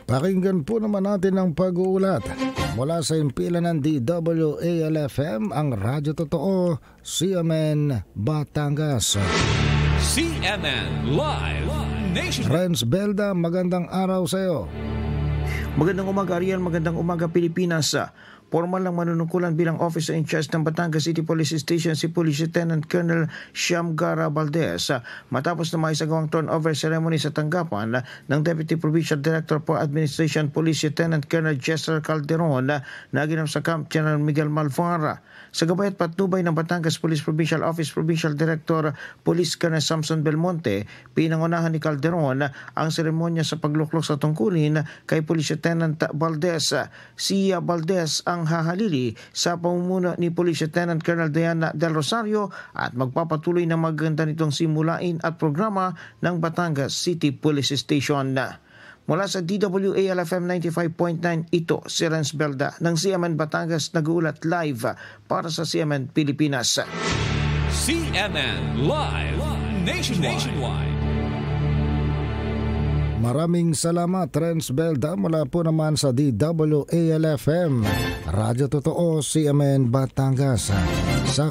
Pakinggan po naman natin ang pag-uulat mula sa impilan ng DWALFM, ang Radyo Totoo, CMN Batangas. CMN Live Nation. Renz Belda, magandang araw sa iyo. Magandang umaga Ariel, magandang umaga Pilipinas. Formal lang manunungkulan bilang officer in charge ng Batangas City Police Station si Police Lieutenant Colonel Shamgara Valdez matapos na maisagawang turnover ceremony sa tanggapan ng Deputy Provincial Director for Administration Police Lieutenant Colonel Jester Calderon na ginanap sa Camp General Miguel Malvar. Sa gabay at patnubay ng Batangas Police Provincial Office Provincial Director Police Colonel Samson Belmonte, pinangunahan ni Calderon ang seremonya sa pagluklok sa tungkulin kay Police Lieutenant Valdez. Si Valdez ang hahalili sa pamumuno ni Police Lieutenant Colonel Diana Del Rosario at magpapatuloy na maganda nitong simulain at programa ng Batangas City Police Station. Mula sa DWALFM 95.9, ito si Renz Belda ng CMN Batangas, nag-uulat live para sa CMN Pilipinas. CMN Live Nationwide. Maraming salamat, Renz Belda, mula po naman sa DWALFM, Radyo Totoo, CMN Batangas. Sa